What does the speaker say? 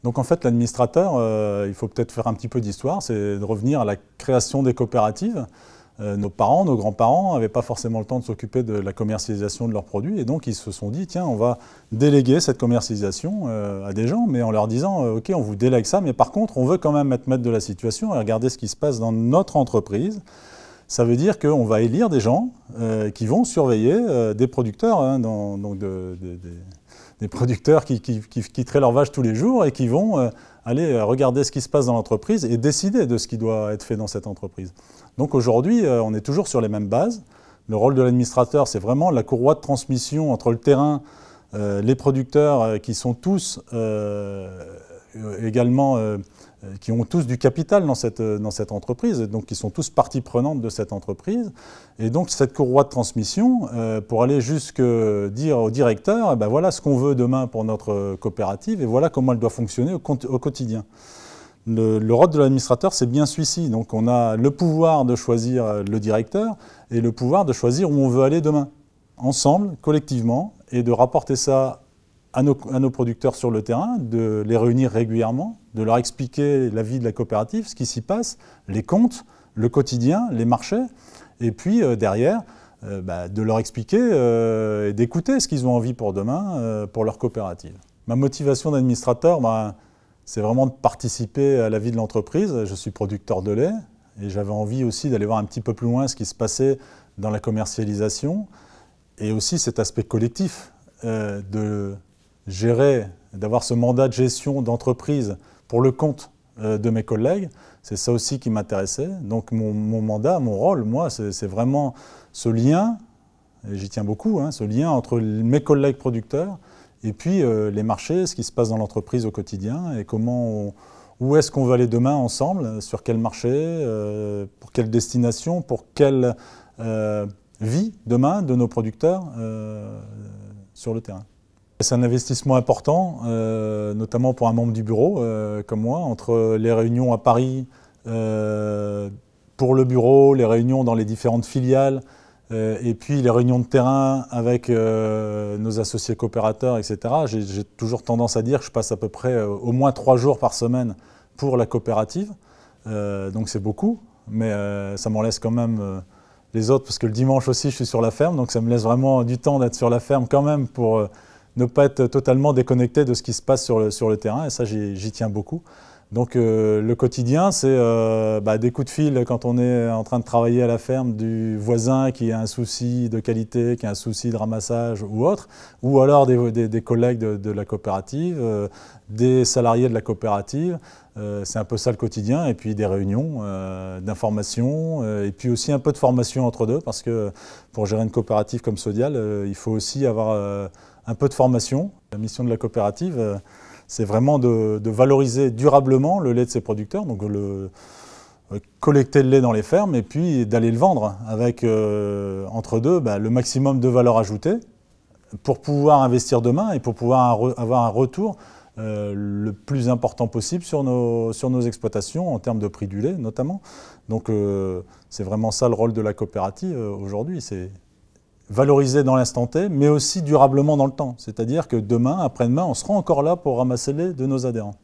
Donc en fait, l'administrateur, il faut peut-être faire un petit peu d'histoire, c'est de revenir à la création des coopératives. Nos parents, nos grands-parents n'avaient pas forcément le temps de s'occuper de la commercialisation de leurs produits, et donc ils se sont dit, tiens, on va déléguer cette commercialisation à des gens, mais en leur disant, ok, on vous délègue ça, mais par contre, on veut quand même être maître de la situation et regarder ce qui se passe dans notre entreprise. Ça veut dire qu'on va élire des gens qui vont surveiller des producteurs, hein, donc des producteurs qui traient leur vache tous les jours et qui vont aller regarder ce qui se passe dans l'entreprise et décider de ce qui doit être fait dans cette entreprise. Donc aujourd'hui, on est toujours sur les mêmes bases. Le rôle de l'administrateur, c'est vraiment la courroie de transmission entre le terrain, les producteurs qui sont tous également, qui ont tous du capital dans cette entreprise, donc qui sont tous partie prenante de cette entreprise. Et donc cette courroie de transmission, pour aller jusque dire au directeur, eh ben voilà ce qu'on veut demain pour notre coopérative et voilà comment elle doit fonctionner au quotidien. Le rôle de l'administrateur, c'est bien celui-ci. Donc on a le pouvoir de choisir le directeur et le pouvoir de choisir où on veut aller demain, ensemble, collectivement, et de rapporter ça à nos producteurs sur le terrain, de les réunir régulièrement, de leur expliquer la vie de la coopérative, ce qui s'y passe, les comptes, le quotidien, les marchés, et puis derrière, de leur expliquer et d'écouter ce qu'ils ont envie pour demain, pour leur coopérative. Ma motivation d'administrateur, c'est vraiment de participer à la vie de l'entreprise. Je suis producteur de lait et j'avais envie aussi d'aller voir un petit peu plus loin ce qui se passait dans la commercialisation et aussi cet aspect collectif de gérer, d'avoir ce mandat de gestion d'entreprise pour le compte de mes collègues. C'est ça aussi qui m'intéressait. Donc mon mandat, mon rôle, moi, c'est vraiment ce lien, et j'y tiens beaucoup, hein, ce lien entre mes collègues producteurs et puis les marchés, ce qui se passe dans l'entreprise au quotidien et où est-ce qu'on veut aller demain ensemble, sur quel marché, pour quelle destination, pour quelle vie demain de nos producteurs sur le terrain. C'est un investissement important, notamment pour un membre du bureau comme moi, entre les réunions à Paris pour le bureau, les réunions dans les différentes filiales, et puis les réunions de terrain avec nos associés coopérateurs, etc. J'ai toujours tendance à dire que je passe à peu près au moins 3 jours par semaine pour la coopérative. Donc c'est beaucoup, mais ça m'en laisse quand même les autres, parce que le dimanche aussi je suis sur la ferme, donc ça me laisse vraiment du temps d'être sur la ferme quand même pour ne pas être totalement déconnecté de ce qui se passe sur le terrain, et ça j'y tiens beaucoup. Donc le quotidien, c'est des coups de fil quand on est en train de travailler à la ferme du voisin qui a un souci de qualité, qui a un souci de ramassage ou autre, ou alors des collègues de la coopérative, des salariés de la coopérative. C'est un peu ça le quotidien, et puis des réunions d'information, et puis aussi un peu de formation entre deux, parce que pour gérer une coopérative comme Sodial, il faut aussi avoir un peu de formation. La mission de la coopérative, c'est vraiment de valoriser durablement le lait de ses producteurs, donc collecter le lait dans les fermes et puis d'aller le vendre avec, entre deux, le maximum de valeur ajoutée pour pouvoir investir demain et pour pouvoir avoir un retour le plus important possible sur nos exploitations en termes de prix du lait notamment. Donc c'est vraiment ça le rôle de la coopérative aujourd'hui, c'est valoriser dans l'instant T, mais aussi durablement dans le temps. C'est-à-dire que demain, après-demain, on sera encore là pour ramasser le lait de nos adhérents.